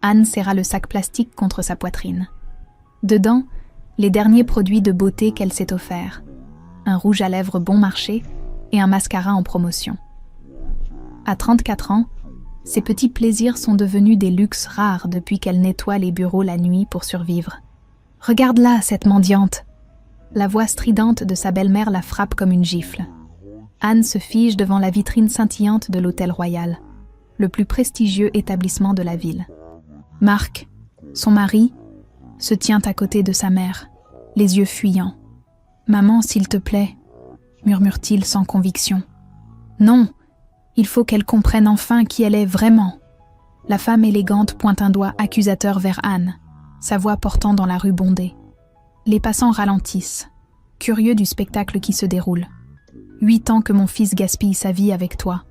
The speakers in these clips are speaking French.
Anne serra le sac plastique contre sa poitrine. Dedans, les derniers produits de beauté qu'elle s'est offerts. Un rouge à lèvres bon marché et un mascara en promotion. À 34 ans, ces petits plaisirs sont devenus des luxes rares depuis qu'elle nettoie les bureaux la nuit pour survivre. « Regarde-la, cette mendiante !» La voix stridente de sa belle-mère la frappe comme une gifle. Anne se fige devant la vitrine scintillante de l'Hôtel Royal, le plus prestigieux établissement de la ville. Marc, son mari, se tient à côté de sa mère, les yeux fuyants. « Maman, s'il te plaît » murmure-t-il sans conviction. « Non, il faut qu'elle comprenne enfin qui elle est vraiment. » La femme élégante pointe un doigt accusateur vers Anne, sa voix portant dans la rue bondée. Les passants ralentissent, curieux du spectacle qui se déroule. 8 ans que mon fils gaspille sa vie avec toi.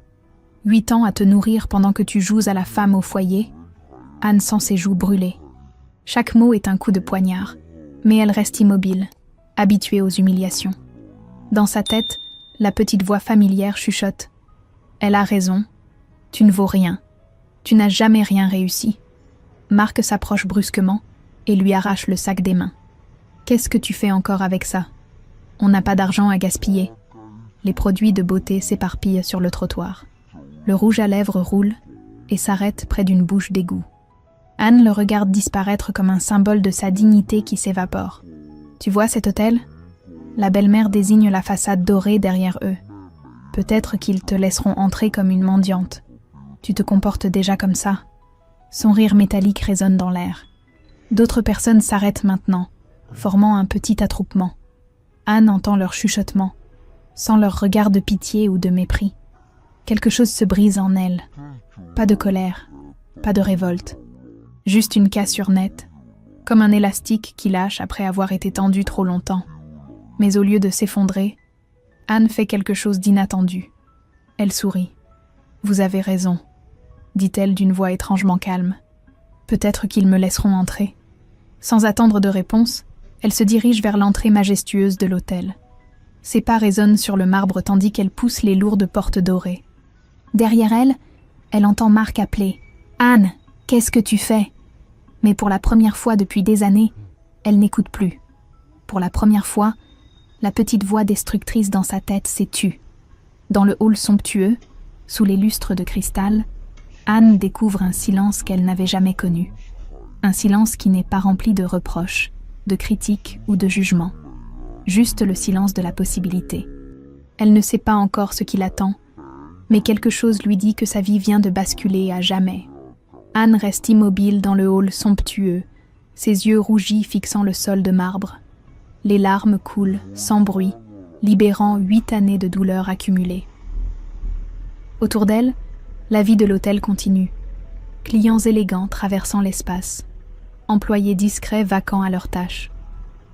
8 ans à te nourrir pendant que tu joues à la femme au foyer. Anne sent ses joues brûler. Chaque mot est un coup de poignard, mais elle reste immobile, habituée aux humiliations. Dans sa tête, la petite voix familière chuchote. Elle a raison. Tu ne vaux rien. Tu n'as jamais rien réussi. Marc s'approche brusquement et lui arrache le sac des mains. Qu'est-ce que tu fais encore avec ça? On n'a pas d'argent à gaspiller. Les produits de beauté s'éparpillent sur le trottoir. Le rouge à lèvres roule et s'arrête près d'une bouche d'égout. Anne le regarde disparaître comme un symbole de sa dignité qui s'évapore. Tu vois cet hôtel? La belle-mère désigne la façade dorée derrière eux. Peut-être qu'ils te laisseront entrer comme une mendiante. Tu te comportes déjà comme ça. Son rire métallique résonne dans l'air. D'autres personnes s'arrêtent maintenant, formant un petit attroupement. Anne entend leur chuchotement, sans leur regard de pitié ou de mépris. Quelque chose se brise en elle. Pas de colère, pas de révolte. Juste une cassure nette, comme un élastique qui lâche après avoir été tendu trop longtemps. Mais au lieu de s'effondrer, Anne fait quelque chose d'inattendu. Elle sourit. « Vous avez raison », dit-elle d'une voix étrangement calme. « Peut-être qu'ils me laisseront entrer. » Sans attendre de réponse, elle se dirige vers l'entrée majestueuse de l'hôtel. Ses pas résonnent sur le marbre tandis qu'elle pousse les lourdes portes dorées. Derrière elle, elle entend Marc appeler « Anne, qu'est-ce que tu fais ?» Mais pour la première fois depuis des années, elle n'écoute plus. Pour la première fois, la petite voix destructrice dans sa tête s'est tue. Dans le hall somptueux, sous les lustres de cristal, Anne découvre un silence qu'elle n'avait jamais connu. Un silence qui n'est pas rempli de reproches, de critiques ou de jugements. Juste le silence de la possibilité. Elle ne sait pas encore ce qui l'attend, mais quelque chose lui dit que sa vie vient de basculer à jamais. Anne reste immobile dans le hall somptueux, ses yeux rougis fixant le sol de marbre. Les larmes coulent, sans bruit, libérant 8 années de douleur accumulées. Autour d'elle, la vie de l'hôtel continue. Clients élégants traversant l'espace. Employés discrets vaquant à leurs tâches.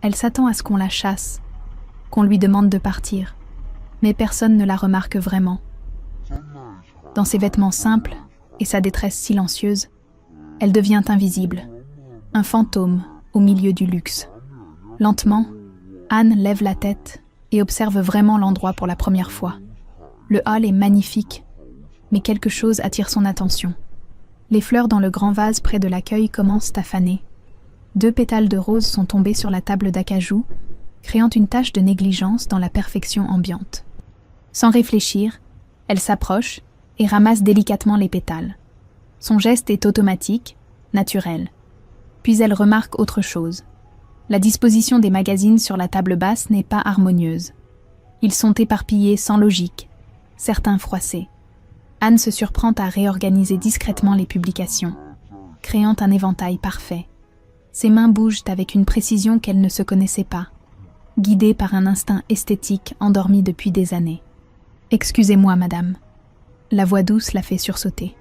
Elle s'attend à ce qu'on la chasse, qu'on lui demande de partir, mais personne ne la remarque vraiment. Dans ses vêtements simples et sa détresse silencieuse, elle devient invisible, un fantôme au milieu du luxe. Lentement, Anne lève la tête et observe vraiment l'endroit pour la première fois. Le hall est magnifique, mais quelque chose attire son attention. Les fleurs dans le grand vase près de l'accueil commencent à faner. 2 pétales de rose sont tombés sur la table d'acajou, créant une tache de négligence dans la perfection ambiante. Sans réfléchir, elle s'approche et ramasse délicatement les pétales. Son geste est automatique, naturel. Puis elle remarque autre chose. La disposition des magazines sur la table basse n'est pas harmonieuse. Ils sont éparpillés sans logique, certains froissés. Anne se surprend à réorganiser discrètement les publications, créant un éventail parfait. Ses mains bougent avec une précision qu'elle ne se connaissait pas, guidée par un instinct esthétique endormi depuis des années. « Excusez-moi, madame. » La voix douce la fait sursauter.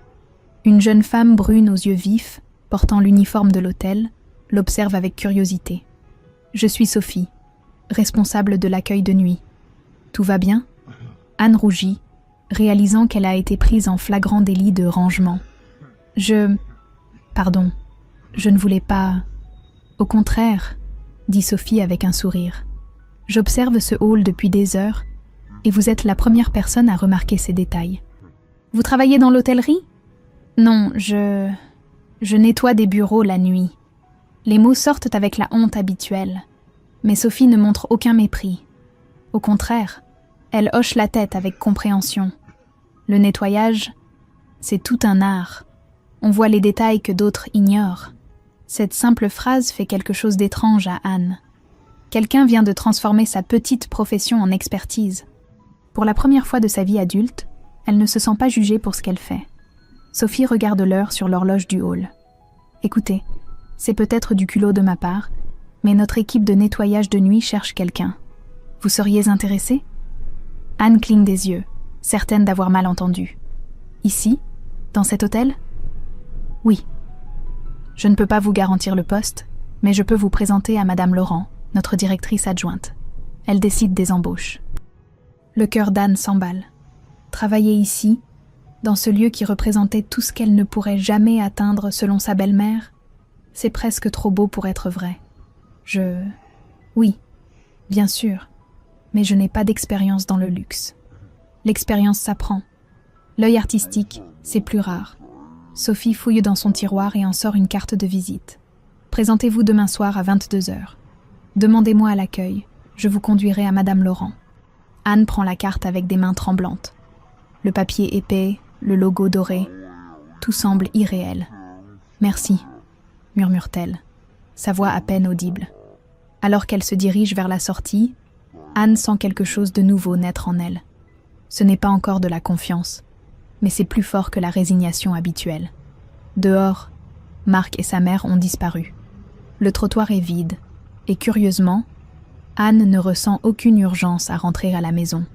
Une jeune femme brune aux yeux vifs, portant l'uniforme de l'hôtel, l'observe avec curiosité. « Je suis Sophie, responsable de l'accueil de nuit. Tout va bien ?» Anne rougit, réalisant qu'elle a été prise en flagrant délit de rangement. Pardon, je ne voulais pas... Au contraire, dit Sophie avec un sourire. J'observe ce hall depuis des heures et vous êtes la première personne à remarquer ces détails. Vous travaillez dans l'hôtellerie ? Non, Je nettoie des bureaux la nuit. Les mots sortent avec la honte habituelle. Mais Sophie ne montre aucun mépris. Au contraire, elle hoche la tête avec compréhension. Le nettoyage, c'est tout un art. On voit les détails que d'autres ignorent. Cette simple phrase fait quelque chose d'étrange à Anne. Quelqu'un vient de transformer sa petite profession en expertise. Pour la première fois de sa vie adulte, elle ne se sent pas jugée pour ce qu'elle fait. Sophie regarde l'heure sur l'horloge du hall. « Écoutez, c'est peut-être du culot de ma part, mais notre équipe de nettoyage de nuit cherche quelqu'un. Vous seriez intéressé ?» Anne cligne des yeux, certaine d'avoir mal entendu. « Ici, dans cet hôtel ?»« Oui. Je ne peux pas vous garantir le poste, mais je peux vous présenter à Madame Laurent, notre directrice adjointe. Elle décide des embauches. » Le cœur d'Anne s'emballe. Travailler ici, dans ce lieu qui représentait tout ce qu'elle ne pourrait jamais atteindre selon sa belle-mère, c'est presque trop beau pour être vrai. Oui, bien sûr, mais je n'ai pas d'expérience dans le luxe. L'expérience s'apprend. L'œil artistique, c'est plus rare. Sophie fouille dans son tiroir et en sort une carte de visite. Présentez-vous demain soir à 22h. Demandez-moi à l'accueil, je vous conduirai à Madame Laurent. Anne prend la carte avec des mains tremblantes. Le papier épais, le logo doré, tout semble irréel. « Merci », murmure-t-elle, sa voix à peine audible. Alors qu'elle se dirige vers la sortie, Anne sent quelque chose de nouveau naître en elle. Ce n'est pas encore de la confiance, mais c'est plus fort que la résignation habituelle. Dehors, Marc et sa mère ont disparu. Le trottoir est vide, et curieusement, Anne ne ressent aucune urgence à rentrer à la maison.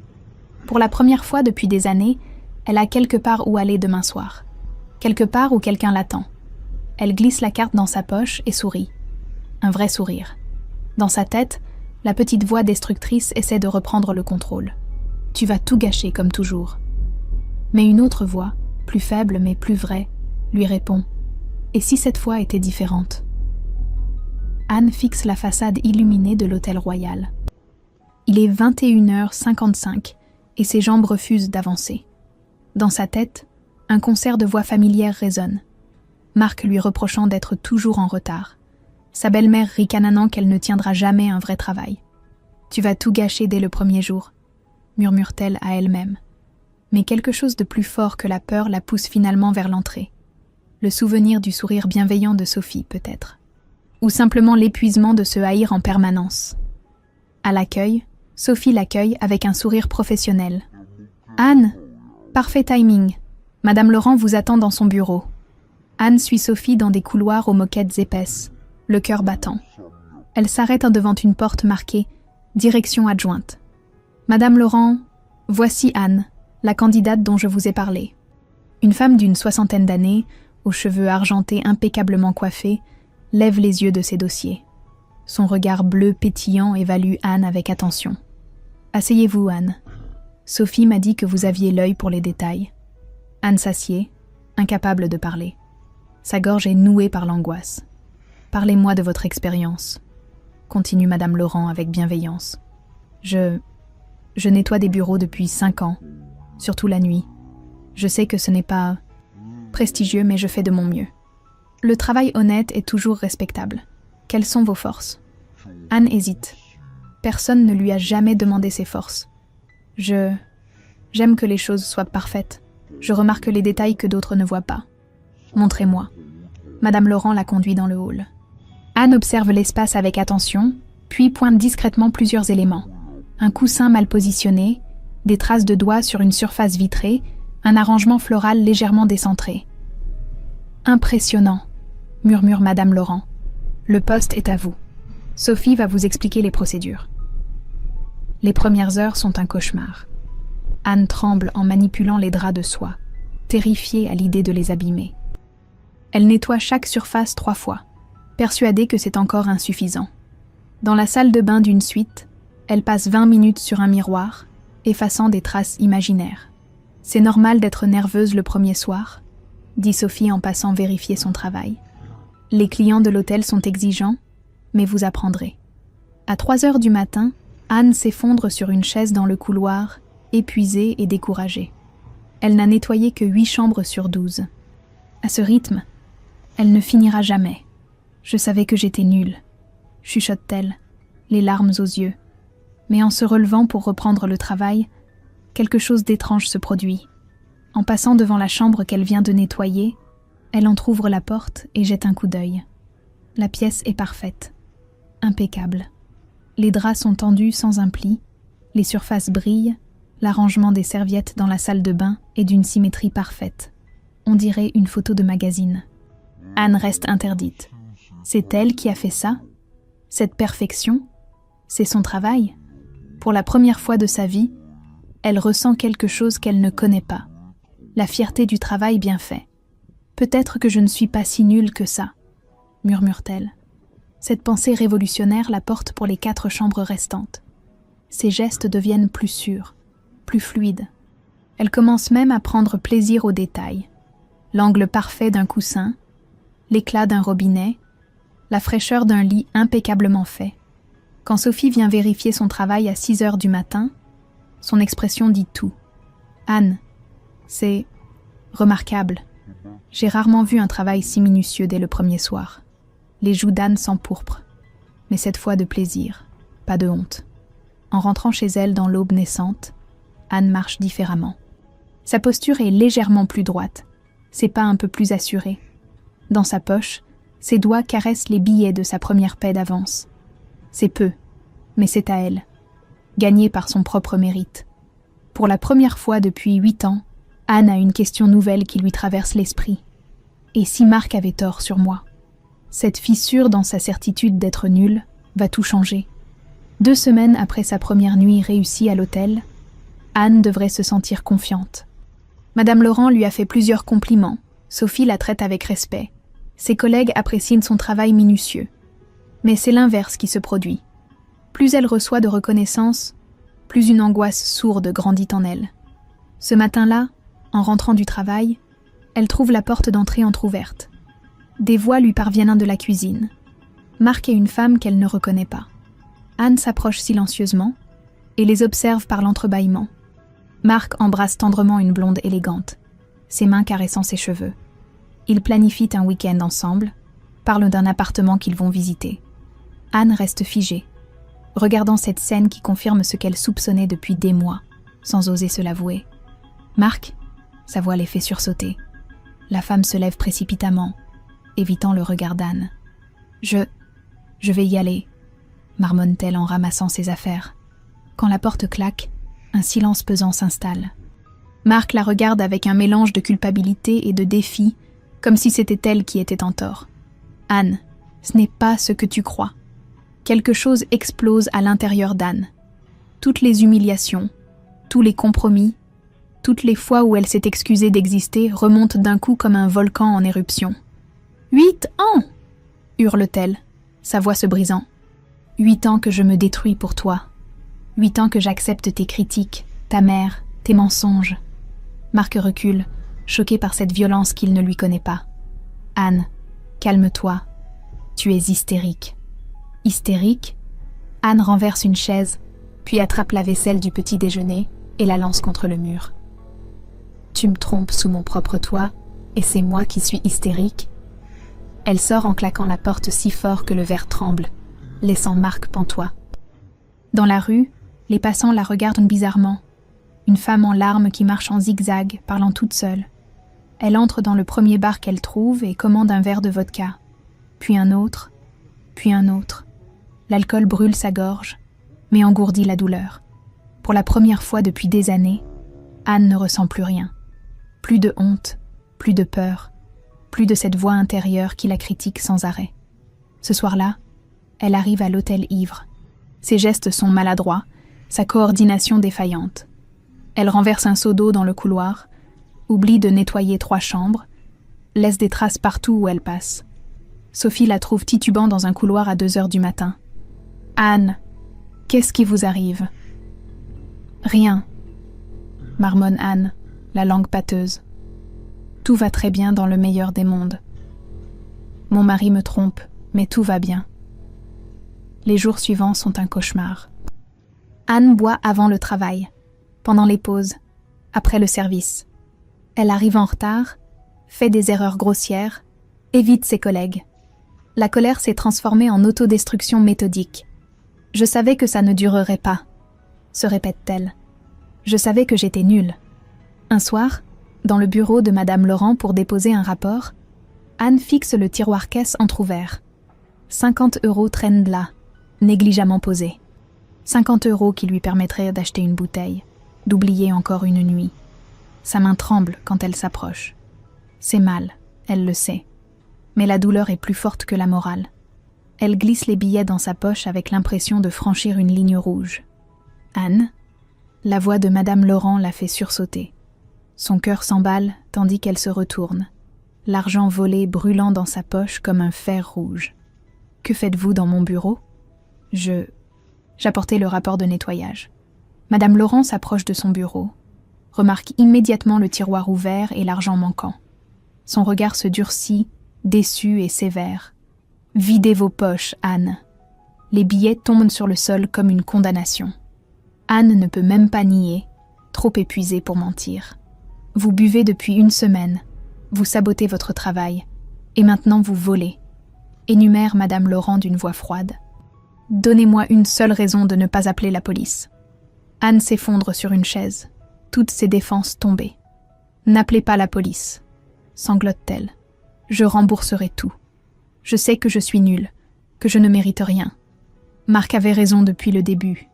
Pour la première fois depuis des années, elle a quelque part où aller demain soir. Quelque part où quelqu'un l'attend. Elle glisse la carte dans sa poche et sourit. Un vrai sourire. Dans sa tête, la petite voix destructrice essaie de reprendre le contrôle. « Tu vas tout gâcher comme toujours. » Mais une autre voix, plus faible mais plus vraie, lui répond « Et si cette fois était différente ?» Anne fixe la façade illuminée de l'hôtel royal. Il est 21h55 et ses jambes refusent d'avancer. Dans sa tête, un concert de voix familières résonne. Marc lui reprochant d'être toujours en retard. Sa belle-mère ricanant qu'elle ne tiendra jamais un vrai travail. « Tu vas tout gâcher dès le premier jour », murmure-t-elle à elle-même. Mais quelque chose de plus fort que la peur la pousse finalement vers l'entrée. Le souvenir du sourire bienveillant de Sophie, peut-être. Ou simplement l'épuisement de se haïr en permanence. À l'accueil, Sophie l'accueille avec un sourire professionnel. « Anne, parfait timing. Madame Laurent vous attend dans son bureau. » Anne suit Sophie dans des couloirs aux moquettes épaisses, le cœur battant. Elle s'arrête devant une porte marquée « Direction adjointe ». « Madame Laurent, voici Anne, la candidate dont je vous ai parlé. » Une femme d'une 60aine d'années, aux cheveux argentés impeccablement coiffés, lève les yeux de ses dossiers. Son regard bleu pétillant évalue Anne avec attention. « Asseyez-vous, Anne. Sophie m'a dit que vous aviez l'œil pour les détails. » Anne s'assied, incapable de parler. Sa gorge est nouée par l'angoisse. « Parlez-moi de votre expérience. » continue Madame Laurent avec bienveillance. Je nettoie des bureaux depuis 5 ans, surtout la nuit. Je sais que ce n'est pas prestigieux, mais je fais de mon mieux. Le travail honnête est toujours respectable. Quelles sont vos forces ? Anne hésite. Personne ne lui a jamais demandé ses forces. J'aime que les choses soient parfaites. Je remarque les détails que d'autres ne voient pas. Montrez-moi. Madame Laurent la conduit dans le hall. Anne observe l'espace avec attention, puis pointe discrètement plusieurs éléments. Un coussin mal positionné, des traces de doigts sur une surface vitrée, un arrangement floral légèrement décentré. « Impressionnant », murmure Madame Laurent. « Le poste est à vous. Sophie va vous expliquer les procédures. » Les premières heures sont un cauchemar. Anne tremble en manipulant les draps de soie, terrifiée à l'idée de les abîmer. Elle nettoie chaque surface 3 fois, persuadée que c'est encore insuffisant. Dans la salle de bain d'une suite, elle passe 20 minutes sur un miroir, effaçant des traces imaginaires. « C'est normal d'être nerveuse le premier soir », dit Sophie en passant vérifier son travail. « Les clients de l'hôtel sont exigeants, mais vous apprendrez. » À 3h du matin, Anne s'effondre sur une chaise dans le couloir, épuisée et découragée. Elle n'a nettoyé que 8 chambres sur 12. À ce rythme, Elle ne finira jamais. Je savais que j'étais nulle, chuchote-t-elle, les larmes aux yeux. Mais en se relevant pour reprendre le travail, quelque chose d'étrange se produit. En passant devant la chambre qu'elle vient de nettoyer, elle entr'ouvre la porte et jette un coup d'œil. La pièce est parfaite, impeccable. Les draps sont tendus sans un pli, les surfaces brillent, l'arrangement des serviettes dans la salle de bain est d'une symétrie parfaite. On dirait une photo de magazine. Anne reste interdite. C'est elle qui a fait ça? Cette perfection? C'est son travail? Pour la première fois de sa vie, elle ressent quelque chose qu'elle ne connaît pas. La fierté du travail bien fait. Peut-être que je ne suis pas si nulle que ça, murmure-t-elle. Cette pensée révolutionnaire la porte pour les 4 chambres restantes. Ses gestes deviennent plus sûrs, plus fluides. Elle commence même à prendre plaisir aux détails. L'angle parfait d'un coussin, l'éclat d'un robinet, la fraîcheur d'un lit impeccablement fait. Quand Sophie vient vérifier son travail à 6 heures du matin, son expression dit tout. « Anne, c'est remarquable. J'ai rarement vu un travail si minutieux dès le premier soir. » Les joues d'Anne s'empourprent, mais cette fois de plaisir, pas de honte. En rentrant chez elle dans l'aube naissante, Anne marche différemment. Sa posture est légèrement plus droite, ses pas un peu plus assurés. Dans sa poche, ses doigts caressent les billets de sa première paie d'avance. C'est peu, mais c'est à elle, gagné par son propre mérite. Pour la première fois depuis 8 ans, Anne a une question nouvelle qui lui traverse l'esprit. Et si Marc avait tort sur moi? Cette fissure dans sa certitude d'être nulle va tout changer. 2 semaines après sa première nuit réussie à l'hôtel, Anne devrait se sentir confiante. Madame Laurent lui a fait plusieurs compliments. Sophie la traite avec respect. Ses collègues apprécient son travail minutieux. Mais c'est l'inverse qui se produit. Plus elle reçoit de reconnaissance, plus une angoisse sourde grandit en elle. Ce matin-là, en rentrant du travail, elle trouve la porte d'entrée entr'ouverte. Des voix lui parviennent de la cuisine. Marc est une femme qu'elle ne reconnaît pas. Anne s'approche silencieusement et les observe par l'entrebâillement. Marc embrasse tendrement une blonde élégante, ses mains caressant ses cheveux. Ils planifient un week-end ensemble, parlent d'un appartement qu'ils vont visiter. Anne reste figée, regardant cette scène qui confirme ce qu'elle soupçonnait depuis des mois, sans oser se l'avouer. Marc, sa voix les fait sursauter. La femme se lève précipitamment, évitant le regard d'Anne. Je vais y aller, marmonne-t-elle en ramassant ses affaires. Quand la porte claque, un silence pesant s'installe. Marc la regarde avec un mélange de culpabilité et de défi, comme si c'était elle qui était en tort. Anne, ce n'est pas ce que tu crois. Quelque chose explose à l'intérieur d'Anne. Toutes les humiliations, tous les compromis, toutes les fois où elle s'est excusée d'exister remontent d'un coup comme un volcan en éruption. 8 ans, hurle-t-elle, sa voix se brisant. 8 ans que je me détruis pour toi. 8 ans que j'accepte tes critiques, ta mère, tes mensonges. Marc recule, choqué par cette violence qu'il ne lui connaît pas. Anne, calme-toi. Tu es hystérique. Hystérique? Anne renverse une chaise, puis attrape la vaisselle du petit déjeuner et la lance contre le mur. Tu me trompes sous mon propre toit, et c'est moi qui suis hystérique? Elle sort en claquant la porte si fort que le verre tremble, laissant Marc pantois. Dans la rue, les passants la regardent bizarrement. Une femme en larmes qui marche en zigzag, parlant toute seule. Elle entre dans le premier bar qu'elle trouve et commande un verre de vodka. Puis un autre, puis un autre. L'alcool brûle sa gorge, mais engourdit la douleur. Pour la première fois depuis des années, Anne ne ressent plus rien. Plus de honte, plus de peur, plus de cette voix intérieure qui la critique sans arrêt. Ce soir-là, elle arrive à l'hôtel ivre. Ses gestes sont maladroits, sa coordination défaillante. Elle renverse un seau d'eau dans le couloir, oublie de nettoyer 3 chambres, laisse des traces partout où elle passe. Sophie la trouve titubant dans un couloir à 2 heures du matin. « Anne, qu'est-ce qui vous arrive ?»« Rien, » marmonne Anne, la langue pâteuse. « Tout va très bien dans le meilleur des mondes. Mon mari me trompe, mais tout va bien. Les jours suivants sont un cauchemar. » Anne boit avant le travail, pendant les pauses, après le service. Elle arrive en retard, fait des erreurs grossières, Évite ses collègues. La colère s'est transformée en autodestruction méthodique. Je savais que ça ne durerait pas, se répète-t-elle. Je savais que j'étais nulle. Un soir, dans le bureau de Madame Laurent pour déposer un rapport, Anne fixe le tiroir-caisse entrouvert. 50 € traînent là, négligemment posés. 50 € qui lui permettraient d'acheter une bouteille, d'oublier encore une nuit. Sa main tremble quand elle s'approche. C'est mal, elle le sait. Mais la douleur est plus forte que la morale. Elle glisse les billets dans sa poche avec l'impression de franchir une ligne rouge. Anne, la voix de Madame Laurent la fait sursauter. Son cœur s'emballe tandis qu'elle se retourne, l'argent volé brûlant dans sa poche comme un fer rouge. « Que faites-vous dans mon bureau ?» J'apportais le rapport de nettoyage. Madame Laurent s'approche de son bureau, remarque immédiatement le tiroir ouvert et l'argent manquant. Son regard se durcit, déçu et sévère. « Videz vos poches, Anne. » Les billets tombent sur le sol comme une condamnation. Anne ne peut même pas nier, trop épuisée pour mentir. Vous buvez depuis 1 semaine, vous sabotez votre travail, et maintenant vous volez, énumère Madame Laurent d'une voix froide. Donnez-moi une seule raison de ne pas appeler la police. Anne s'effondre sur une chaise, toutes ses défenses tombées. N'appelez pas la police, sanglote-t-elle. Je rembourserai tout. Je sais que je suis nulle, que je ne mérite rien. Marc avait raison depuis le début.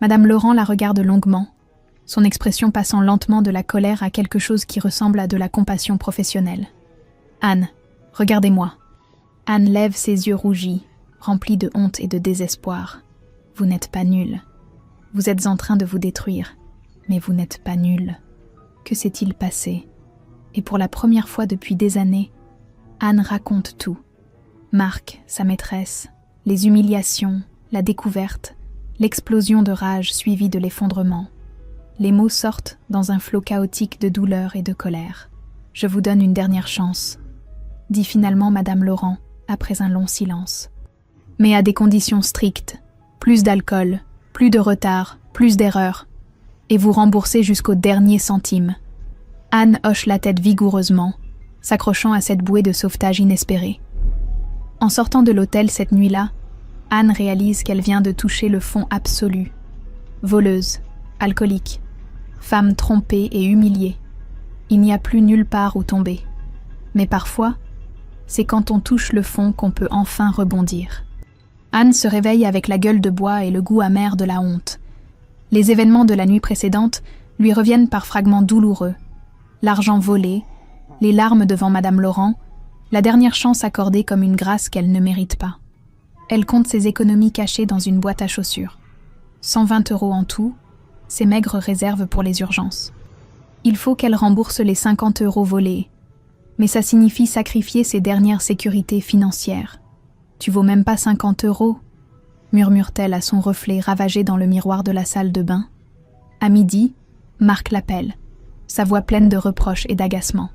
Madame Laurent la regarde longuement, son expression passant lentement de la colère à quelque chose qui ressemble à de la compassion professionnelle. « Anne, regardez-moi. » Anne lève ses yeux rougis, remplis de honte et de désespoir. « Vous n'êtes pas nulle. Vous êtes en train de vous détruire, mais vous n'êtes pas nulle. Que s'est-il passé ?» Et pour la première fois depuis des années, Anne raconte tout. Marc, sa maîtresse, les humiliations, la découverte, l'explosion de rage suivie de l'effondrement. Les mots sortent dans un flot chaotique de douleur et de colère. « Je vous donne une dernière chance », dit finalement Madame Laurent, après un long silence. « Mais à des conditions strictes. Plus d'alcool, plus de retard, plus d'erreurs. Et vous remboursez jusqu'au dernier centime. » Anne hoche la tête vigoureusement, s'accrochant à cette bouée de sauvetage inespérée. En sortant de l'hôtel cette nuit-là, Anne réalise qu'elle vient de toucher le fond absolu. Voleuse, alcoolique, femme trompée et humiliée. Il n'y a plus nulle part où tomber. Mais parfois, c'est quand on touche le fond qu'on peut enfin rebondir. Anne se réveille avec la gueule de bois et le goût amer de la honte. Les événements de la nuit précédente lui reviennent par fragments douloureux. L'argent volé, les larmes devant Madame Laurent, la dernière chance accordée comme une grâce qu'elle ne mérite pas. Elle compte ses économies cachées dans une boîte à chaussures. 120 € en tout, ses maigres réserves pour les urgences. Il faut qu'elle rembourse les 50 € volés, mais ça signifie sacrifier ses dernières sécurités financières. « Tu vaux même pas 50 €, murmure-t-elle à son reflet ravagé dans le miroir de la salle de bain. À midi, Marc l'appelle, sa voix pleine de reproches et d'agacement.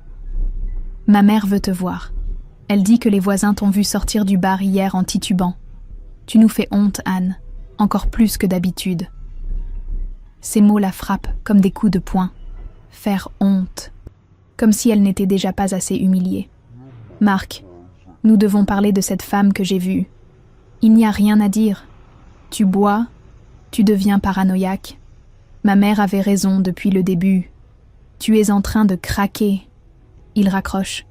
« Ma mère veut te voir. Elle dit que les voisins t'ont vu sortir du bar hier en titubant. Tu nous fais honte, Anne, encore plus que d'habitude. » Ces mots la frappent comme des coups de poing. Faire honte. Comme si elle n'était déjà pas assez humiliée. « Marc, nous devons parler de cette femme que j'ai vue. Il n'y a rien à dire. Tu bois, tu deviens paranoïaque. Ma mère avait raison depuis le début. Tu es en train de craquer. » Il raccroche,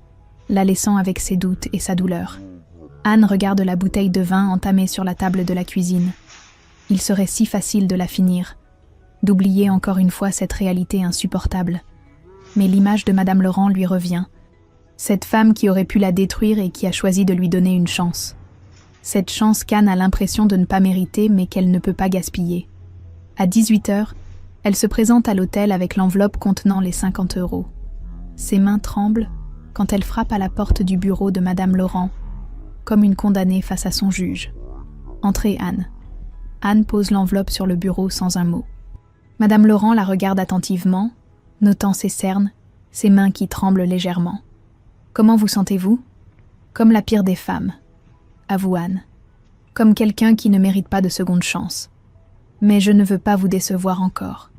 la laissant avec ses doutes et sa douleur. Anne regarde la bouteille de vin entamée sur la table de la cuisine. Il serait si facile de la finir, d'oublier encore une fois cette réalité insupportable. Mais l'image de Madame Laurent lui revient. Cette femme qui aurait pu la détruire et qui a choisi de lui donner une chance. Cette chance qu'Anne a l'impression de ne pas mériter mais qu'elle ne peut pas gaspiller. À 18 h, elle se présente à l'hôtel avec l'enveloppe contenant les 50 €. Ses mains tremblent quand elle frappe à la porte du bureau de Madame Laurent, comme une condamnée face à son juge. « Entrez, Anne. » Anne pose l'enveloppe sur le bureau sans un mot. Madame Laurent la regarde attentivement, notant ses cernes, ses mains qui tremblent légèrement. « Comment vous sentez-vous ?»« Comme la pire des femmes. » Avoue Anne. « Comme quelqu'un qui ne mérite pas de seconde chance. Mais je ne veux pas vous décevoir encore.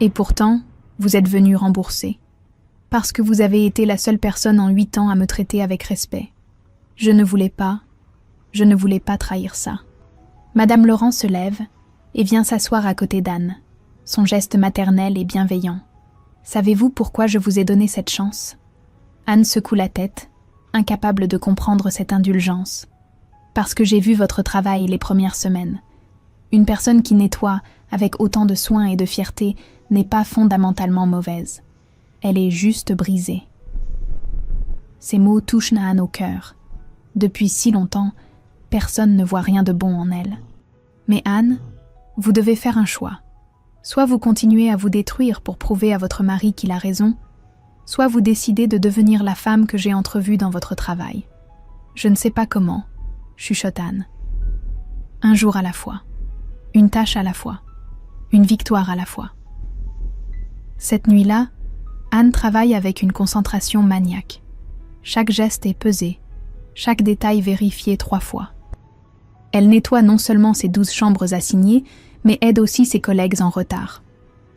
Et pourtant, vous êtes venu rembourser. Parce que vous avez été la seule personne en 8 ans à me traiter avec respect. Je ne voulais pas trahir ça. Madame Laurent se lève et vient s'asseoir à côté d'Anne, son geste maternel et bienveillant. Savez-vous pourquoi je vous ai donné cette chance ? Anne secoue la tête, incapable de comprendre cette indulgence. Parce que j'ai vu votre travail les premières semaines. Une personne qui nettoie avec autant de soin et de fierté n'est pas fondamentalement mauvaise. Elle est juste brisée. Ces mots touchent Nahane au cœur. Depuis si longtemps, personne ne voit rien de bon en elle. Mais Anne, vous devez faire un choix. Soit vous continuez à vous détruire pour prouver à votre mari qu'il a raison, soit vous décidez de devenir la femme que j'ai entrevue dans votre travail. Je ne sais pas comment, chuchote Anne. Un jour à la fois, une tâche à la fois, une victoire à la fois. Cette nuit-là, Anne travaille avec une concentration maniaque. Chaque geste est pesé, chaque détail vérifié 3 fois. Elle nettoie non seulement ses 12 chambres assignées, mais aide aussi ses collègues en retard.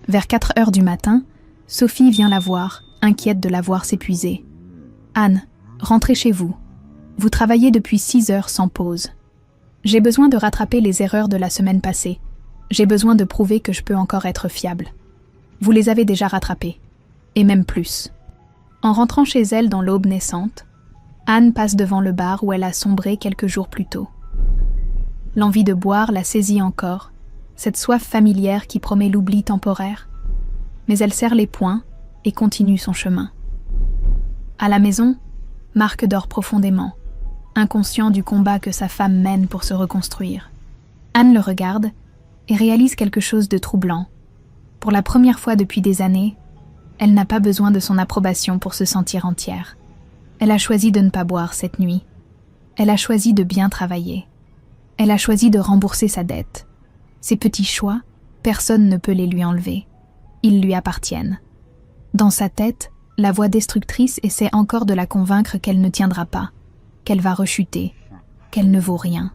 Vers 4 heures du matin, Sophie vient la voir, inquiète de la voir s'épuiser. « Anne, rentrez chez vous. Vous travaillez depuis 6 heures sans pause. J'ai besoin de rattraper les erreurs de la semaine passée. J'ai besoin de prouver que je peux encore être fiable. Vous les avez déjà rattrapées, et même plus. » En rentrant chez elle dans l'aube naissante, Anne passe devant le bar où elle a sombré quelques jours plus tôt. L'envie de boire la saisit encore, cette soif familière qui promet l'oubli temporaire. Mais elle serre les poings et continue son chemin. À la maison, Marc dort profondément, inconscient du combat que sa femme mène pour se reconstruire. Anne le regarde et réalise quelque chose de troublant. Pour la première fois depuis des années, elle n'a pas besoin de son approbation pour se sentir entière. Elle a choisi de ne pas boire cette nuit. Elle a choisi de bien travailler. Elle a choisi de rembourser sa dette. Ces petits choix, personne ne peut les lui enlever. Ils lui appartiennent. Dans sa tête, la voix destructrice essaie encore de la convaincre qu'elle ne tiendra pas, qu'elle va rechuter, qu'elle ne vaut rien.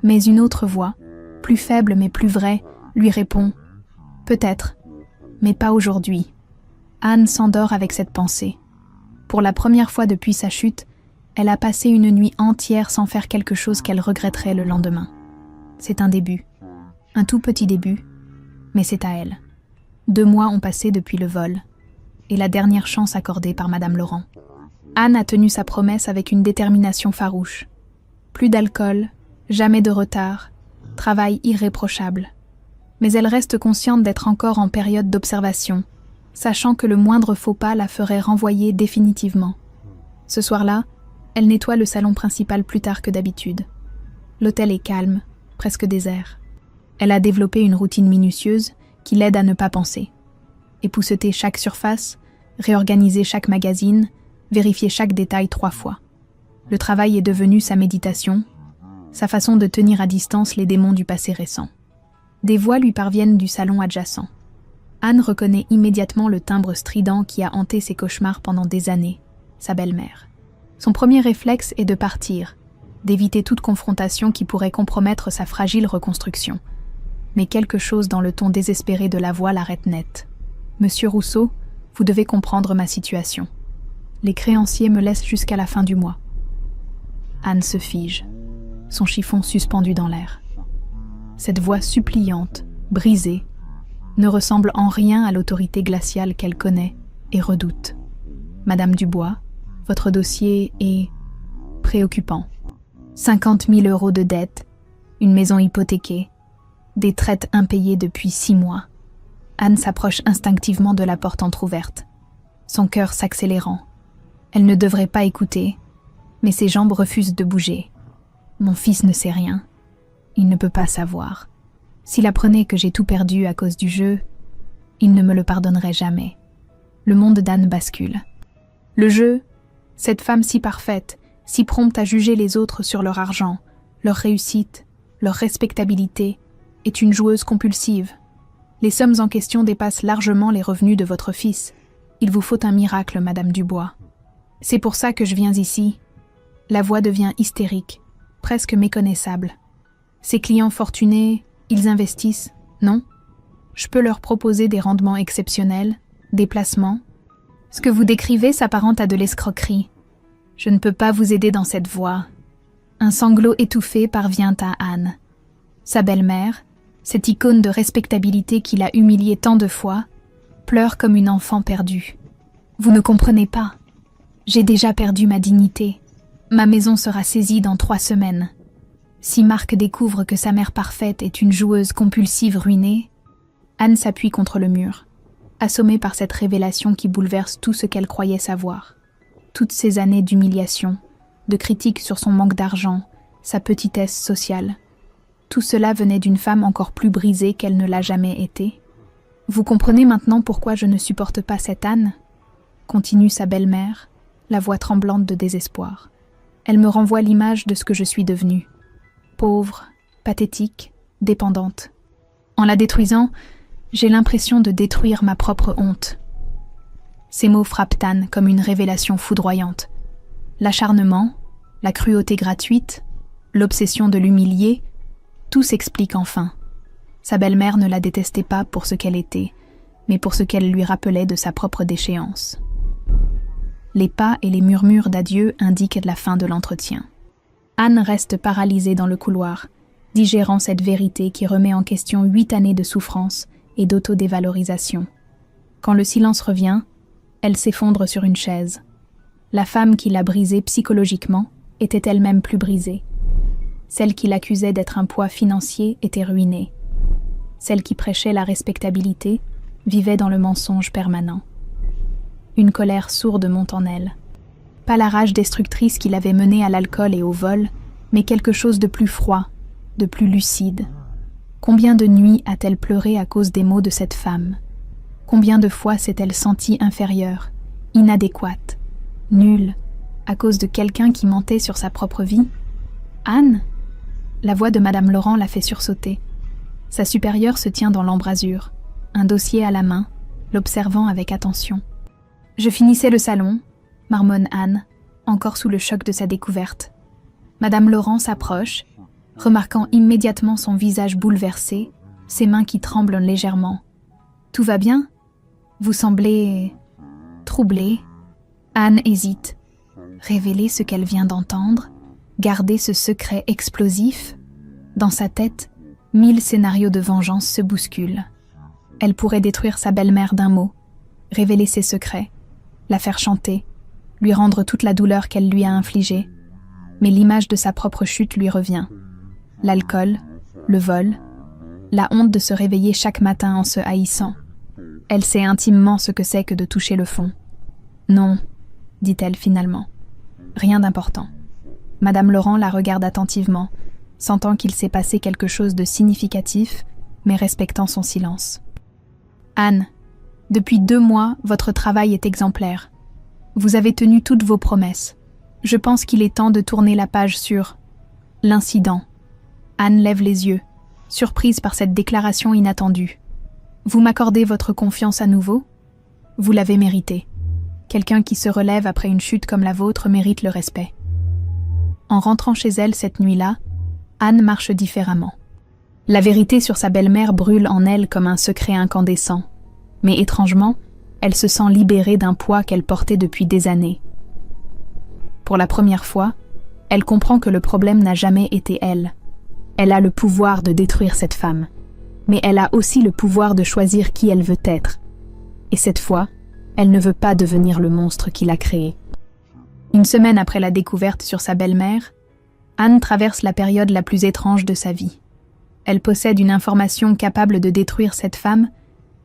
Mais une autre voix, plus faible mais plus vraie, lui répond « Peut-être, mais pas aujourd'hui ». Anne s'endort avec cette pensée. Pour la première fois depuis sa chute, elle a passé une nuit entière sans faire quelque chose qu'elle regretterait le lendemain. C'est un début. Un tout petit début, mais c'est à elle. 2 mois ont passé depuis le vol, et la dernière chance accordée par Madame Laurent. Anne a tenu sa promesse avec une détermination farouche. Plus d'alcool, jamais de retard, travail irréprochable. Mais elle reste consciente d'être encore en période d'observation, sachant que le moindre faux pas la ferait renvoyer définitivement. Ce soir-là, elle nettoie le salon principal plus tard que d'habitude. L'hôtel est calme, presque désert. Elle a développé une routine minutieuse qui l'aide à ne pas penser. Épousseter chaque surface, réorganiser chaque magazine, vérifier chaque détail 3 fois. Le travail est devenu sa méditation, sa façon de tenir à distance les démons du passé récent. Des voix lui parviennent du salon adjacent. Anne reconnaît immédiatement le timbre strident qui a hanté ses cauchemars pendant des années, sa belle-mère. Son premier réflexe est de partir, d'éviter toute confrontation qui pourrait compromettre sa fragile reconstruction. Mais quelque chose dans le ton désespéré de la voix l'arrête net. « Monsieur Rousseau, vous devez comprendre ma situation. Les créanciers me laissent jusqu'à la fin du mois. » Anne se fige, son chiffon suspendu dans l'air. Cette voix suppliante, brisée, ne ressemble en rien à l'autorité glaciale qu'elle connaît et redoute. « Madame Dubois, votre dossier est préoccupant. 50 000 € de dettes, une maison hypothéquée, des traites impayées depuis 6 mois. » Anne s'approche instinctivement de la porte entr'ouverte, son cœur s'accélérant. Elle ne devrait pas écouter, mais ses jambes refusent de bouger. « Mon fils ne sait rien. Il ne peut pas savoir. S'il apprenait que j'ai tout perdu à cause du jeu, il ne me le pardonnerait jamais. » Le monde d'Anne bascule. Le jeu, cette femme si parfaite, si prompte à juger les autres sur leur argent, leur réussite, leur respectabilité, est une joueuse compulsive. Les sommes en question dépassent largement les revenus de votre fils. Il vous faut un miracle, Madame Dubois. C'est pour ça que je viens ici. La voix devient hystérique, presque méconnaissable. Ces clients fortunés, ils investissent, non? Je peux leur proposer des rendements exceptionnels, des placements. Ce que vous décrivez s'apparente à de l'escroquerie. Je ne peux pas vous aider dans cette voie. Un sanglot étouffé parvient à Anne. Sa belle-mère, cette icône de respectabilité qui l'a humiliée tant de fois, pleure comme une enfant perdue. Vous ne comprenez pas. J'ai déjà perdu ma dignité. Ma maison sera saisie dans 3 semaines. Si Marc découvre que sa mère parfaite est une joueuse compulsive ruinée, Anne s'appuie contre le mur, assommée par cette révélation qui bouleverse tout ce qu'elle croyait savoir. Toutes ces années d'humiliation, de critiques sur son manque d'argent, sa petitesse sociale. Tout cela venait d'une femme encore plus brisée qu'elle ne l'a jamais été. Vous comprenez maintenant pourquoi je ne supporte pas cette Anne ? Continue sa belle-mère, la voix tremblante de désespoir. Elle me renvoie l'image de ce que je suis devenue. Pauvre, pathétique, dépendante. En la détruisant, j'ai l'impression de détruire ma propre honte. Ces mots frappent Anne comme une révélation foudroyante. L'acharnement, la cruauté gratuite, l'obsession de l'humilier, tout s'explique enfin. Sa belle-mère ne la détestait pas pour ce qu'elle était, mais pour ce qu'elle lui rappelait de sa propre déchéance. Les pas et les murmures d'adieu indiquent la fin de l'entretien. Anne reste paralysée dans le couloir, digérant cette vérité qui remet en question 8 années de souffrance et d'autodévalorisation. Quand le silence revient, elle s'effondre sur une chaise. La femme qui l'a brisée psychologiquement était elle-même plus brisée. Celle qui l'accusait d'être un poids financier était ruinée. Celle qui prêchait la respectabilité vivait dans le mensonge permanent. Une colère sourde monte en elle. Pas la rage destructrice qui l'avait menée à l'alcool et au vol, mais quelque chose de plus froid, de plus lucide. Combien de nuits a-t-elle pleuré à cause des mots de cette femme ? Combien de fois s'est-elle sentie inférieure, inadéquate, nulle, à cause de quelqu'un qui mentait sur sa propre vie ? Anne ? La voix de Madame Laurent la fait sursauter. Sa supérieure se tient dans l'embrasure, un dossier à la main, l'observant avec attention. Je finissais le salon, marmonne Anne, encore sous le choc de sa découverte. Madame Laurent s'approche, remarquant immédiatement son visage bouleversé, ses mains qui tremblent légèrement. « Tout va bien ? Vous semblez... troublée. » Anne hésite. Révéler ce qu'elle vient d'entendre, garder ce secret explosif. Dans sa tête, 1000 scénarios de vengeance se bousculent. Elle pourrait détruire sa belle-mère d'un mot, révéler ses secrets, la faire chanter, lui rendre toute la douleur qu'elle lui a infligée. Mais l'image de sa propre chute lui revient. L'alcool, le vol, la honte de se réveiller chaque matin en se haïssant. Elle sait intimement ce que c'est que de toucher le fond. « Non », dit-elle finalement. « Rien d'important. » Madame Laurent la regarde attentivement, sentant qu'il s'est passé quelque chose de significatif, mais respectant son silence. « Anne, depuis 2 mois, votre travail est exemplaire. Vous avez tenu toutes vos promesses. Je pense qu'il est temps de tourner la page sur l'incident. » Anne lève les yeux, surprise par cette déclaration inattendue. « Vous m'accordez votre confiance à nouveau ? Vous l'avez mérité. Quelqu'un qui se relève après une chute comme la vôtre mérite le respect. » En rentrant chez elle cette nuit-là, Anne marche différemment. La vérité sur sa belle-mère brûle en elle comme un secret incandescent. Mais étrangement, elle se sent libérée d'un poids qu'elle portait depuis des années. Pour la première fois, elle comprend que le problème n'a jamais été elle. Elle a le pouvoir de détruire cette femme, mais elle a aussi le pouvoir de choisir qui elle veut être. Et cette fois, elle ne veut pas devenir le monstre qui l'a créé. Une semaine après la découverte sur sa belle-mère, Anne traverse la période la plus étrange de sa vie. Elle possède une information capable de détruire cette femme,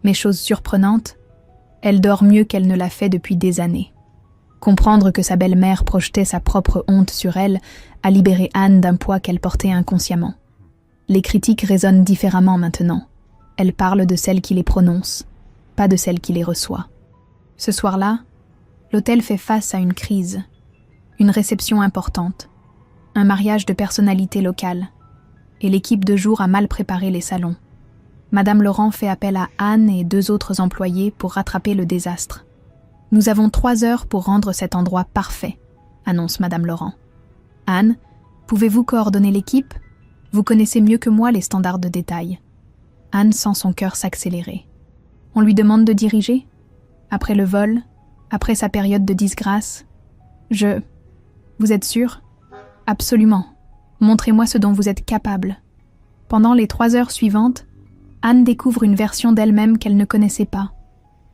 mais chose surprenante, elle dort mieux qu'elle ne l'a fait depuis des années. Comprendre que sa belle-mère projetait sa propre honte sur elle a libéré Anne d'un poids qu'elle portait inconsciemment. Les critiques résonnent différemment maintenant. Elle parle de celles qui les prononcent, pas de celles qui les reçoit. Ce soir-là, l'hôtel fait face à une crise, une réception importante, un mariage de personnalités locales, et l'équipe de jour a mal préparé les salons. Madame Laurent fait appel à Anne et 2 autres employés pour rattraper le désastre. « Nous avons 3 heures pour rendre cet endroit parfait », annonce Madame Laurent. « Anne, pouvez-vous coordonner l'équipe ? Vous connaissez mieux que moi les standards de détail. » Anne sent son cœur s'accélérer. On lui demande de diriger ? Après le vol, après sa période de disgrâce ? Vous êtes sûr? Absolument. Montrez-moi ce dont vous êtes capable. Pendant les 3 heures suivantes, Anne découvre une version d'elle-même qu'elle ne connaissait pas.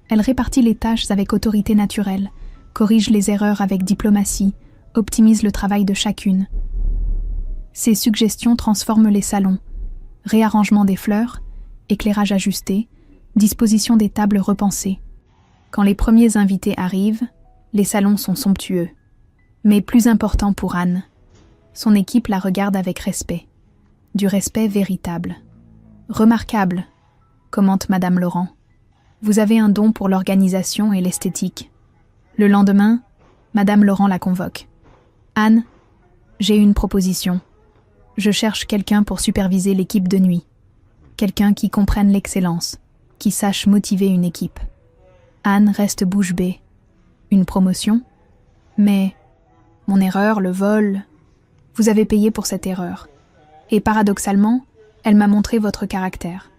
Elle répartit les tâches avec autorité naturelle, corrige les erreurs avec diplomatie, optimise le travail de chacune. Ses suggestions transforment les salons. Réarrangement des fleurs, éclairage ajusté, disposition des tables repensées. Quand les premiers invités arrivent, les salons sont somptueux. Mais plus important pour Anne, son équipe la regarde avec respect. Du respect véritable. Remarquable, commente Madame Laurent. Vous avez un don pour l'organisation et l'esthétique. Le lendemain, Madame Laurent la convoque. Anne, j'ai une proposition. Je cherche quelqu'un pour superviser l'équipe de nuit. Quelqu'un qui comprenne l'excellence, qui sache motiver une équipe. Anne reste bouche bée. Une promotion? Mais mon erreur, le vol, vous avez payé pour cette erreur. Et paradoxalement, elle m'a montré votre caractère.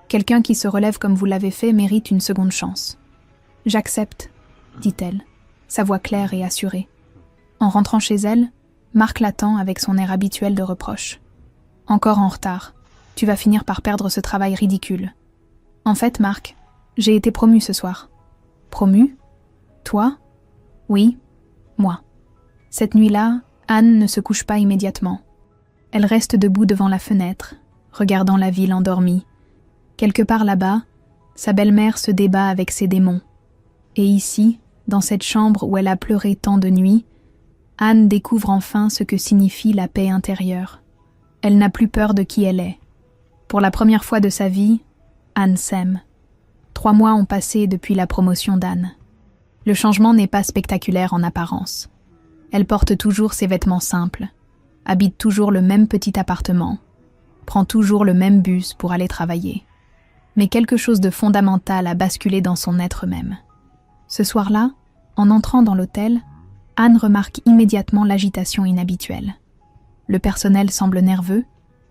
Quelqu'un qui se relève comme vous l'avez fait mérite une seconde chance. J'accepte, dit-elle, sa voix claire et assurée. En rentrant chez elle, Marc l'attend avec son air habituel de reproche. Encore en retard. Tu vas finir par perdre ce travail ridicule. En fait, Marc, j'ai été promue ce soir. Promue? Toi? Oui, moi. Cette nuit-là, Anne ne se couche pas immédiatement. Elle reste debout devant la fenêtre, regardant la ville endormie. Quelque part là-bas, sa belle-mère se débat avec ses démons. Et ici, dans cette chambre où elle a pleuré tant de nuits, Anne découvre enfin ce que signifie la paix intérieure. Elle n'a plus peur de qui elle est. Pour la première fois de sa vie, Anne s'aime. 3 mois ont passé depuis la promotion d'Anne. Le changement n'est pas spectaculaire en apparence. Elle porte toujours ses vêtements simples, habite toujours le même petit appartement, prend toujours le même bus pour aller travailler. Mais quelque chose de fondamental a basculé dans son être même. Ce soir-là, en entrant dans l'hôtel, Anne remarque immédiatement l'agitation inhabituelle. Le personnel semble nerveux,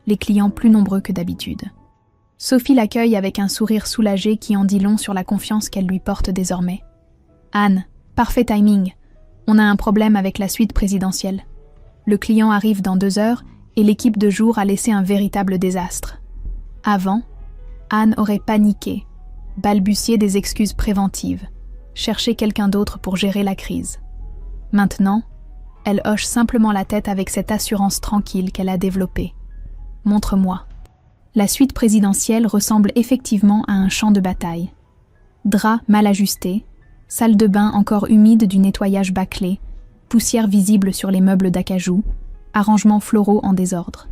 les clients plus nombreux que d'habitude. Sophie l'accueille avec un sourire soulagé qui en dit long sur la confiance qu'elle lui porte désormais. « Anne, parfait timing. On a un problème avec la suite présidentielle. Le client arrive dans 2 heures et l'équipe de jour a laissé un véritable désastre. » Avant, Anne aurait paniqué, balbutié des excuses préventives, cherché quelqu'un d'autre pour gérer la crise. Maintenant, elle hoche simplement la tête avec cette assurance tranquille qu'elle a développée. « Montre-moi. » La suite présidentielle ressemble effectivement à un champ de bataille. Draps mal ajustés, salle de bain encore humide du nettoyage bâclé, poussière visible sur les meubles d'acajou, arrangements floraux en désordre.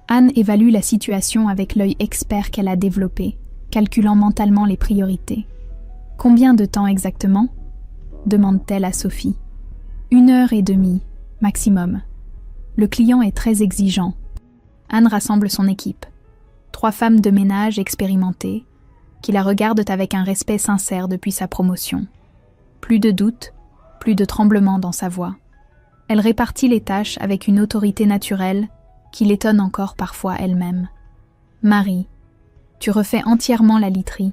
Anne évalue la situation avec l'œil expert qu'elle a développé, calculant mentalement les priorités. « Combien de temps exactement ?» demande-t-elle à Sophie. 1 heure et demie, maximum. Le client est très exigeant. Anne rassemble son équipe. 3 femmes de ménage expérimentées, qui la regardent avec un respect sincère depuis sa promotion. Plus de doute, plus de tremblement dans sa voix. Elle répartit les tâches avec une autorité naturelle qui l'étonne encore parfois elle-même. « Marie, tu refais entièrement la literie.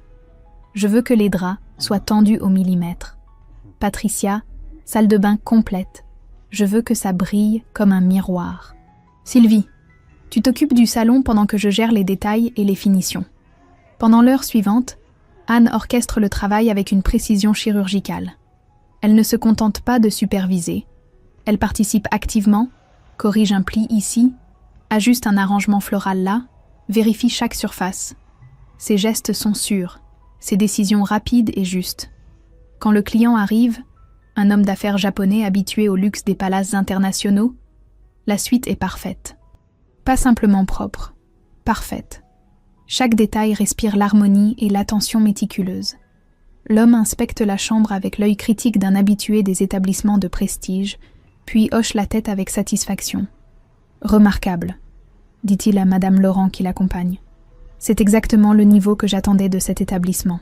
Je veux que les draps soient tendus au millimètre. Patricia, salle de bain complète. Je veux que ça brille comme un miroir. Sylvie, tu t'occupes du salon pendant que je gère les détails et les finitions. » Pendant l'heure suivante, Anne orchestre le travail avec une précision chirurgicale. Elle ne se contente pas de superviser. Elle participe activement, corrige un pli ici, ajuste un arrangement floral là, vérifie chaque surface. Ses gestes sont sûrs, ses décisions rapides et justes. Quand le client arrive, un homme d'affaires japonais habitué au luxe des palaces internationaux, la suite est parfaite. Pas simplement propre, parfaite. Chaque détail respire l'harmonie et l'attention méticuleuse. L'homme inspecte la chambre avec l'œil critique d'un habitué des établissements de prestige, puis hoche la tête avec satisfaction. « Remarquable », dit-il à Madame Laurent qui l'accompagne. « C'est exactement le niveau que j'attendais de cet établissement. »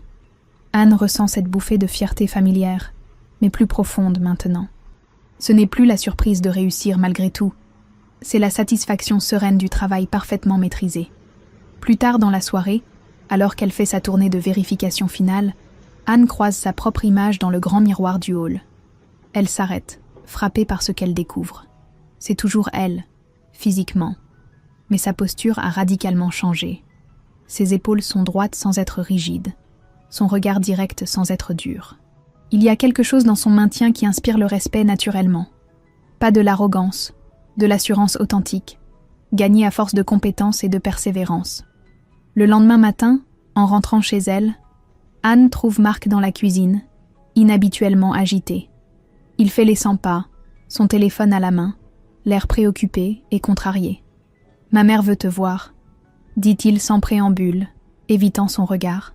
Anne ressent cette bouffée de fierté familière, mais plus profonde maintenant. Ce n'est plus la surprise de réussir malgré tout. C'est la satisfaction sereine du travail parfaitement maîtrisé. Plus tard dans la soirée, alors qu'elle fait sa tournée de vérification finale, Anne croise sa propre image dans le grand miroir du hall. Elle s'arrête, frappée par ce qu'elle découvre. C'est toujours elle, physiquement, mais sa posture a radicalement changé. Ses épaules sont droites sans être rigides, son regard direct sans être dur. Il y a quelque chose dans son maintien qui inspire le respect naturellement. Pas de l'arrogance, de l'assurance authentique, gagnée à force de compétence et de persévérance. Le lendemain matin, en rentrant chez elle, Anne trouve Marc dans la cuisine, inhabituellement agité. Il fait les 100 pas, son téléphone à la main, l'air préoccupé et contrarié. « Ma mère veut te voir », dit-il sans préambule, évitant son regard.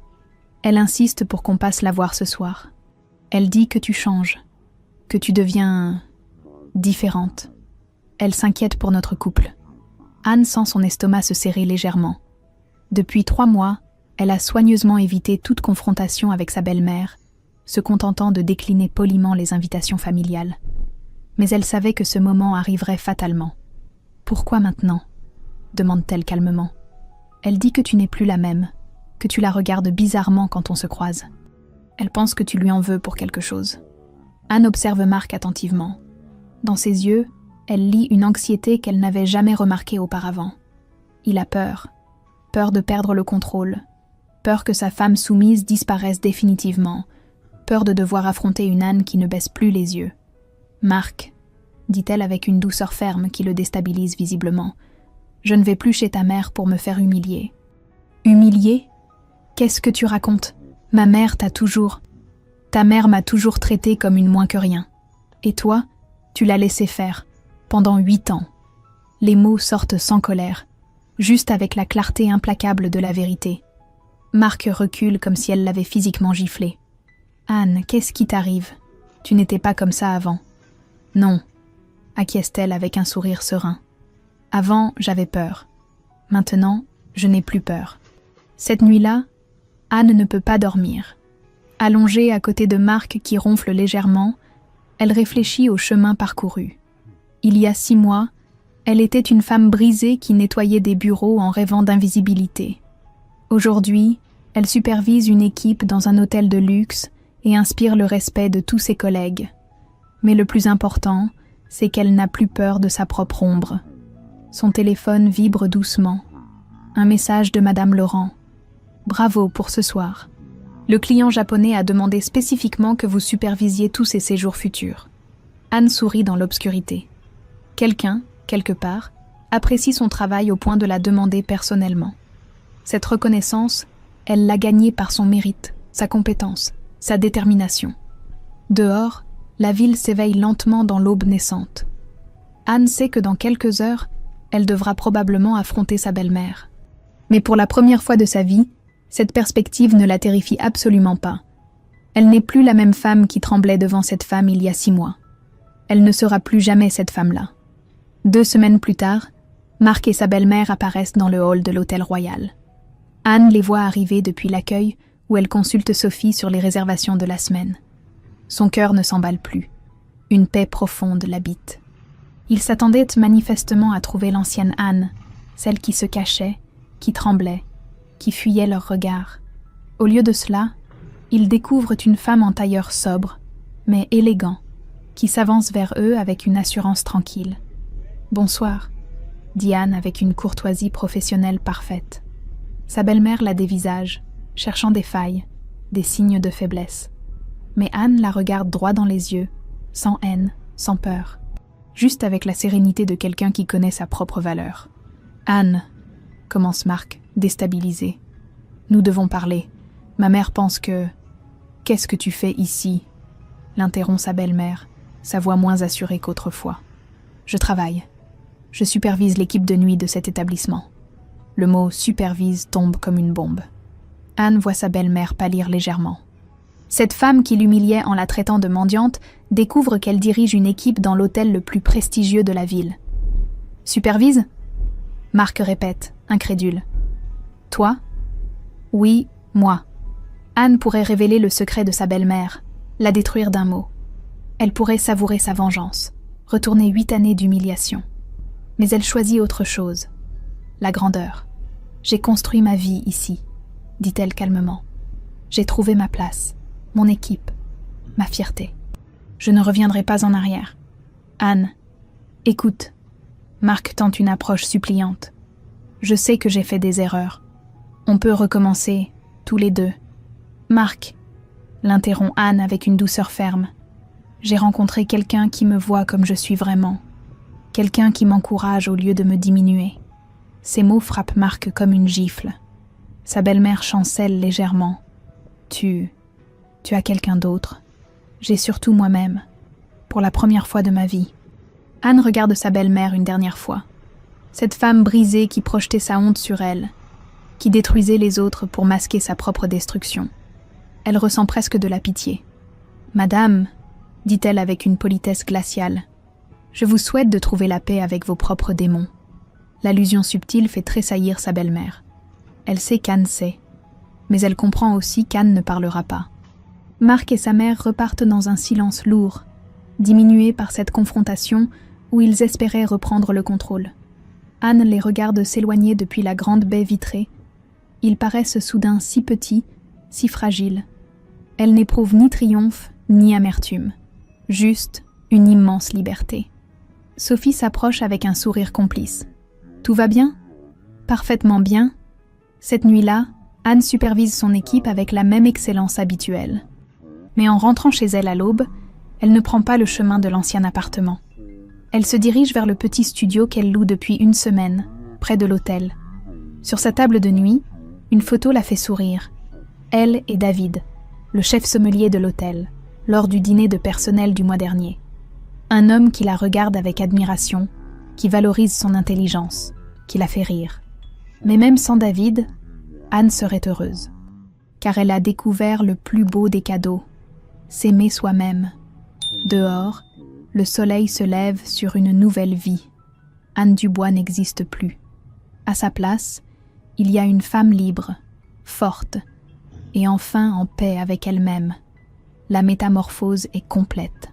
Elle insiste pour qu'on passe la voir ce soir. Elle dit que tu changes, que tu deviens différente. Elle s'inquiète pour notre couple. Anne sent son estomac se serrer légèrement. Depuis 3 mois, elle a soigneusement évité toute confrontation avec sa belle-mère, se contentant de décliner poliment les invitations familiales. Mais elle savait que ce moment arriverait fatalement. « Pourquoi maintenant ?» demande-t-elle calmement. Elle dit que tu n'es plus la même, que tu la regardes bizarrement quand on se croise. Elle pense que tu lui en veux pour quelque chose. Anne observe Marc attentivement. Dans ses yeux, elle lit une anxiété qu'elle n'avait jamais remarquée auparavant. Il a peur. Peur de perdre le contrôle. Peur que sa femme soumise disparaisse définitivement. Peur de devoir affronter une Anne qui ne baisse plus les yeux. « Marc, » dit-elle avec une douceur ferme qui le déstabilise visiblement, « je ne vais plus chez ta mère pour me faire humilier. »« Humilier ? Qu'est-ce que tu racontes ? Ma mère t'a toujours... Ta mère m'a toujours traité comme une moins que rien. Et toi, tu l'as laissé faire, pendant 8 ans. » Les mots sortent sans colère, juste avec la clarté implacable de la vérité. Marc recule comme si elle l'avait physiquement giflé. « Anne, qu'est-ce qui t'arrive ? Tu n'étais pas comme ça avant. »« Non, » acquiesce-t-elle avec un sourire serein. « Avant, j'avais peur. Maintenant, je n'ai plus peur. » Cette nuit-là, Anne ne peut pas dormir. Allongée à côté de Marc qui ronfle légèrement, elle réfléchit au chemin parcouru. Il y a 6 mois, elle était une femme brisée qui nettoyait des bureaux en rêvant d'invisibilité. Aujourd'hui, elle supervise une équipe dans un hôtel de luxe et inspire le respect de tous ses collègues. Mais le plus important, c'est qu'elle n'a plus peur de sa propre ombre. Son téléphone vibre doucement. Un message de Madame Laurent. « Bravo pour ce soir. Le client japonais a demandé spécifiquement que vous supervisiez tous ses séjours futurs. » Anne sourit dans l'obscurité. Quelqu'un, quelque part, apprécie son travail au point de la demander personnellement. Cette reconnaissance, elle l'a gagnée par son mérite, sa compétence, sa détermination. Dehors, la ville s'éveille lentement dans l'aube naissante. Anne sait que dans quelques heures, elle devra probablement affronter sa belle-mère. Mais pour la première fois de sa vie, cette perspective ne la terrifie absolument pas. Elle n'est plus la même femme qui tremblait devant cette femme il y a 6 mois. Elle ne sera plus jamais cette femme-là. 2 semaines plus tard, Marc et sa belle-mère apparaissent dans le hall de l'hôtel royal. Anne les voit arriver depuis l'accueil où elle consulte Sophie sur les réservations de la semaine. Son cœur ne s'emballe plus. Une paix profonde l'habite. Il s'attendait manifestement à trouver l'ancienne Anne, celle qui se cachait, qui tremblait, qui fuyait leur regard. Au lieu de cela, ils découvrent une femme en tailleur sobre, mais élégant, qui s'avance vers eux avec une assurance tranquille. « Bonsoir », dit Anne avec une courtoisie professionnelle parfaite. Sa belle-mère la dévisage, cherchant des failles, des signes de faiblesse. Mais Anne la regarde droit dans les yeux, sans haine, sans peur, juste avec la sérénité de quelqu'un qui connaît sa propre valeur. « Anne », commence Marc, déstabilisé. « Nous devons parler. Ma mère pense que... »« Qu'est-ce que tu fais ici ?» l'interrompt sa belle-mère, sa voix moins assurée qu'autrefois. « Je travaille. Je supervise l'équipe de nuit de cet établissement. » Le mot « supervise » tombe comme une bombe. Anne voit sa belle-mère pâlir légèrement. Cette femme qui l'humiliait en la traitant de mendiante découvre qu'elle dirige une équipe dans l'hôtel le plus prestigieux de la ville. « Supervise ?» Marc répète, incrédule. « Toi ?»« Oui, moi. » Anne pourrait révéler le secret de sa belle-mère, la détruire d'un mot. Elle pourrait savourer sa vengeance, retourner 8 années d'humiliation. Mais elle choisit autre chose. La grandeur. « J'ai construit ma vie ici, » dit-elle calmement. « J'ai trouvé ma place, mon équipe, ma fierté. Je ne reviendrai pas en arrière. Anne, écoute. Marc tente une approche suppliante. Je sais que j'ai fait des erreurs. On peut recommencer, tous les deux. Marc, l'interrompt Anne avec une douceur ferme. J'ai rencontré quelqu'un qui me voit comme je suis vraiment. Quelqu'un qui m'encourage au lieu de me diminuer. Ces mots frappent Marc comme une gifle. Sa belle-mère chancelle légèrement. Tu as quelqu'un d'autre. J'ai surtout moi-même. Pour la première fois de ma vie. Anne regarde sa belle-mère une dernière fois. Cette femme brisée qui projetait sa honte sur elle, qui détruisait les autres pour masquer sa propre destruction. Elle ressent presque de la pitié. « Madame, dit-elle avec une politesse glaciale, je vous souhaite de trouver la paix avec vos propres démons. » L'allusion subtile fait tressaillir sa belle-mère. Elle sait qu'Anne sait, mais elle comprend aussi qu'Anne ne parlera pas. Marc et sa mère repartent dans un silence lourd, diminué par cette confrontation où ils espéraient reprendre le contrôle. Anne les regarde s'éloigner depuis la grande baie vitrée. Ils paraissent soudain si petits, si fragiles. Elle n'éprouve ni triomphe, ni amertume. Juste une immense liberté. Sophie s'approche avec un sourire complice. « Tout va bien ? » ?»« Parfaitement bien. » Cette nuit-là, Anne supervise son équipe avec la même excellence habituelle. Mais en rentrant chez elle à l'aube, elle ne prend pas le chemin de l'ancien appartement. Elle se dirige vers le petit studio qu'elle loue depuis une semaine, près de l'hôtel. Sur sa table de nuit, une photo la fait sourire. Elle et David, le chef sommelier de l'hôtel, lors du dîner de personnel du mois dernier. Un homme qui la regarde avec admiration, qui valorise son intelligence, qui la fait rire. Mais même sans David, Anne serait heureuse. Car elle a découvert le plus beau des cadeaux, s'aimer soi-même. Dehors, le soleil se lève sur une nouvelle vie. Anne Dubois n'existe plus. À sa place, il y a une femme libre, forte, et enfin en paix avec elle-même. La métamorphose est complète.